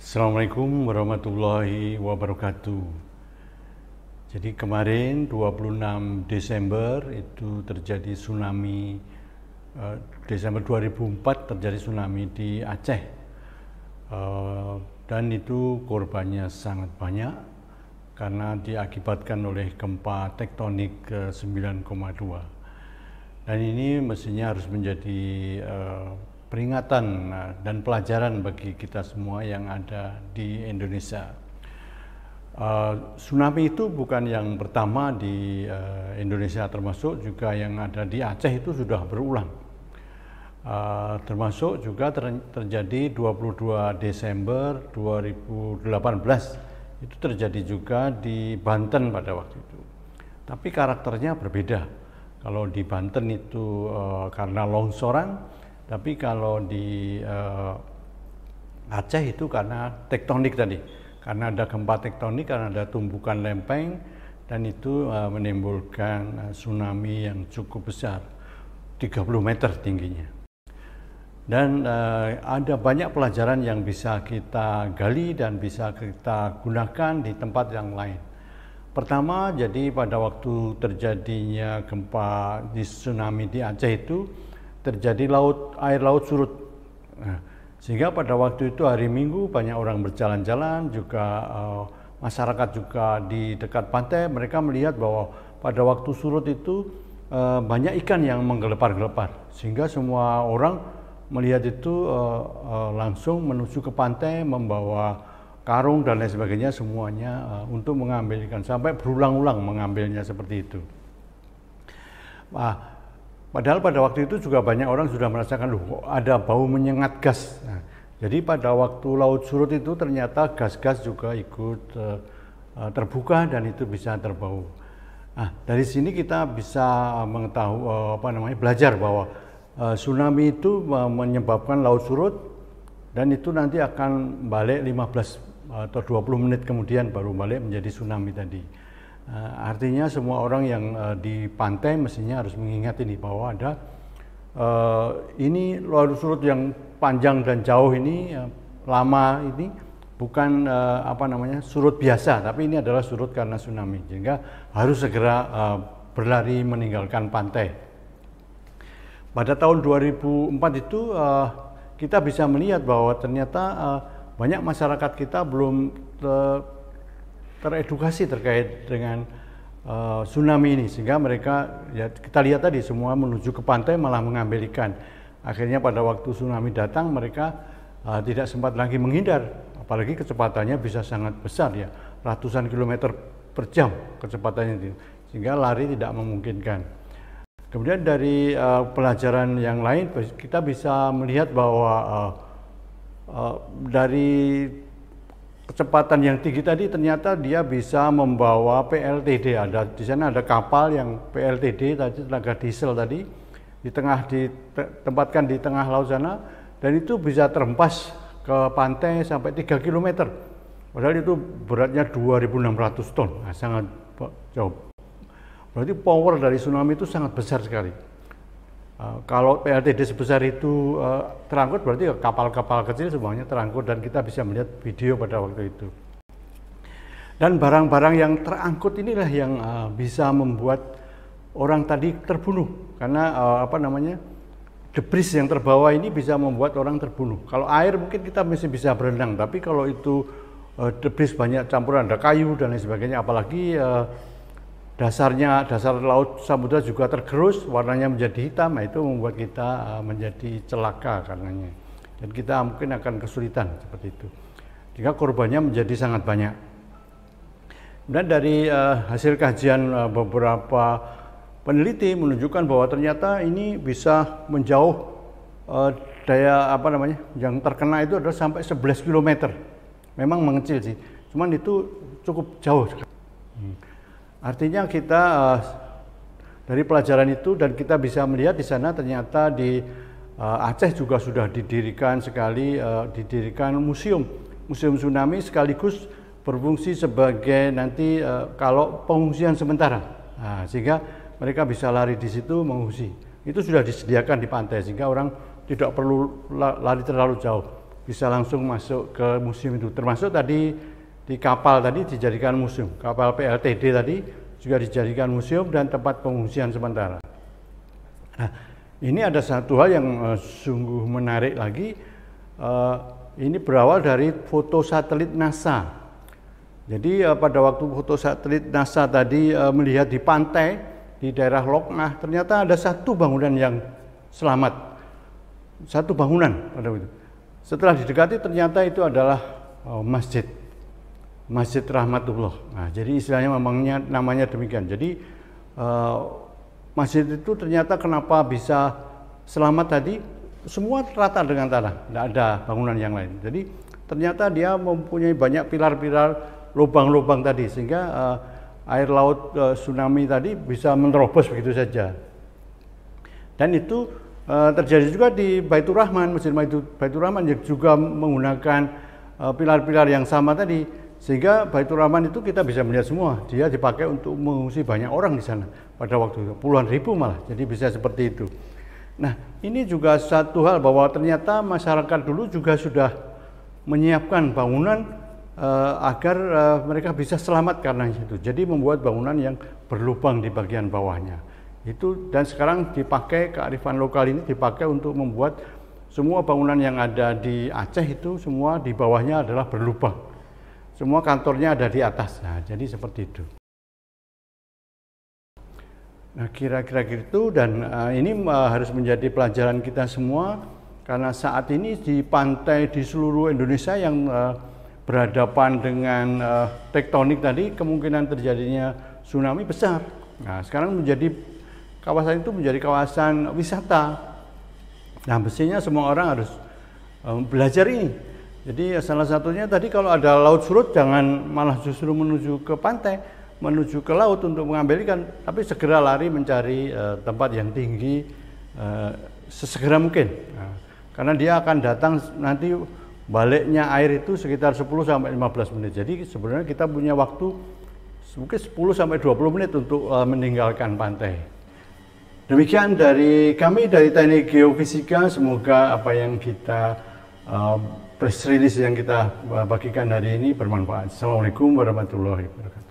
Assalamualaikum warahmatullahi wabarakatuh. Jadi kemarin 26 Desember itu terjadi tsunami, Desember 2004 terjadi tsunami di Aceh, dan itu korbannya sangat banyak karena diakibatkan oleh gempa tektonik 9,2. Dan ini mestinya harus menjadi peringatan dan pelajaran bagi kita semua yang ada di Indonesia. Tsunami itu bukan yang pertama di Indonesia, termasuk juga yang ada di Aceh itu sudah berulang. Termasuk juga terjadi 22 Desember 2018 itu terjadi juga di Banten pada waktu itu. Tapi karakternya berbeda. Kalau di Banten itu karena longsoran, tapi kalau di Aceh itu karena tektonik tadi, karena ada gempa tektonik, karena ada tumbukan lempeng, dan itu menimbulkan tsunami yang cukup besar, 30 meter tingginya. Dan ada banyak pelajaran yang bisa kita gali dan bisa kita gunakan di tempat yang lain. Pertama, jadi pada waktu terjadinya gempa di tsunami di Aceh itu, terjadi air laut surut. Nah, sehingga pada waktu itu hari Minggu banyak orang berjalan-jalan, juga masyarakat juga di dekat pantai, mereka melihat bahwa pada waktu surut itu banyak ikan yang menggelepar-gelepar, sehingga semua orang melihat itu langsung menuju ke pantai, membawa karung dan lain sebagainya, semuanya untuk mengambil ikan, sampai berulang-ulang mengambilnya seperti itu. Padahal pada waktu itu juga banyak orang sudah merasakan, loh, ada bau menyengat gas. Nah, jadi pada waktu laut surut itu ternyata gas-gas juga ikut terbuka dan itu bisa terbau. Nah, dari sini kita bisa mengetahui, belajar bahwa tsunami itu menyebabkan laut surut, dan itu nanti akan balik 15 atau 20 menit kemudian baru balik menjadi tsunami tadi. Artinya semua orang yang di pantai mestinya harus mengingat ini, bahwa ada ini laut surut yang panjang dan jauh ini, lama ini bukan surut biasa, tapi ini adalah surut karena tsunami, sehingga harus segera berlari meninggalkan pantai. Pada tahun 2004 itu kita bisa melihat bahwa ternyata banyak masyarakat kita belum teredukasi terkait dengan tsunami ini, sehingga mereka, ya kita lihat tadi, semua menuju ke pantai malah mengambil ikan. Akhirnya pada waktu tsunami datang mereka tidak sempat lagi menghindar, apalagi kecepatannya bisa sangat besar, ya ratusan kilometer per jam kecepatannya itu, sehingga lari tidak memungkinkan. Kemudian dari pelajaran yang lain kita bisa melihat bahwa dari kecepatan yang tinggi tadi ternyata dia bisa membawa PLTD. Di sana ada kapal yang PLTD tadi, tenaga diesel tadi, ditempatkan di tengah laut sana, dan itu bisa terhempas ke pantai sampai 3 km. Padahal itu beratnya 2.600 ton, nah, sangat jauh. Berarti power dari tsunami itu sangat besar sekali. Kalau PLTD sebesar itu terangkut, berarti kapal-kapal kecil semuanya terangkut, dan kita bisa melihat video pada waktu itu. Dan barang-barang yang terangkut inilah yang bisa membuat orang tadi terbunuh, karena debris yang terbawa ini bisa membuat orang terbunuh. Kalau air mungkin kita masih bisa berenang, tapi kalau itu debris banyak campuran, ada kayu dan lain sebagainya, apalagi dasar laut samudra juga tergerus, warnanya menjadi hitam, nah itu membuat kita menjadi celaka karenanya, dan kita mungkin akan kesulitan seperti itu, jika korbannya menjadi sangat banyak. Dan dari hasil kajian beberapa peneliti menunjukkan bahwa ternyata ini bisa menjauh, yang terkena itu adalah sampai 11 km. Memang mengecil sih, cuman itu cukup jauh. Artinya kita dari pelajaran itu, dan kita bisa melihat di sana ternyata di Aceh juga sudah didirikan museum tsunami, sekaligus berfungsi sebagai nanti kalau pengungsian sementara. Nah, sehingga mereka bisa lari di situ mengungsi. Itu sudah disediakan di pantai, sehingga orang tidak perlu lari terlalu jauh. bisa langsung masuk ke museum itu. Termasuk tadi di kapal tadi dijadikan museum, kapal PLTD tadi juga dijadikan museum dan tempat pengungsian sementara. Nah, ini ada satu hal yang sungguh menarik lagi. Ini berawal dari foto satelit NASA. Jadi pada waktu foto satelit NASA tadi melihat di pantai di daerah Loch Ness, ternyata ada satu bangunan yang selamat. Satu bangunan pada waktu itu. Setelah didekati ternyata itu adalah masjid. Masjid Rahmatullah. Nah, jadi istilahnya memangnya namanya demikian. Jadi masjid itu ternyata kenapa bisa selamat tadi, semua rata dengan tanah, tidak ada bangunan yang lain. Jadi ternyata dia mempunyai banyak pilar-pilar, lubang-lubang tadi, sehingga air laut tsunami tadi bisa menerobos begitu saja. Dan itu terjadi juga di Baitur Rahman, Masjid Baitur Rahman yang juga menggunakan pilar-pilar yang sama tadi. Sehingga Baitur Rahman itu kita bisa melihat semua, dia dipakai untuk mengungsi banyak orang di sana pada waktu itu, puluhan ribu malah, jadi bisa seperti itu. Nah, ini juga satu hal bahwa ternyata masyarakat dulu juga sudah menyiapkan bangunan agar mereka bisa selamat karena itu. Jadi membuat bangunan yang berlubang di bagian bawahnya. Itu dan sekarang dipakai, kearifan lokal ini dipakai untuk membuat semua bangunan yang ada di Aceh itu semua di bawahnya adalah berlubang. Semua kantornya ada di atas, nah jadi seperti itu. Nah kira-kira gitu, dan ini harus menjadi pelajaran kita semua, karena saat ini di pantai di seluruh Indonesia yang berhadapan dengan tektonik tadi, kemungkinan terjadinya tsunami besar. Nah sekarang kawasan itu menjadi kawasan wisata. Nah mestinya semua orang harus belajar ini. Jadi salah satunya tadi kalau ada laut surut jangan malah justru menuju ke pantai, menuju ke laut untuk mengambil ikan, tapi segera lari mencari tempat yang tinggi sesegera mungkin. Nah, karena dia akan datang nanti baliknya air itu sekitar 10 sampai 15 menit. Jadi sebenarnya kita punya waktu mungkin 10 sampai 20 menit untuk meninggalkan pantai. Demikian dari kami dari Teknik Geofisika, semoga apa yang kita press release yang kita bagikan hari ini bermanfaat. Assalamualaikum warahmatullahi wabarakatuh.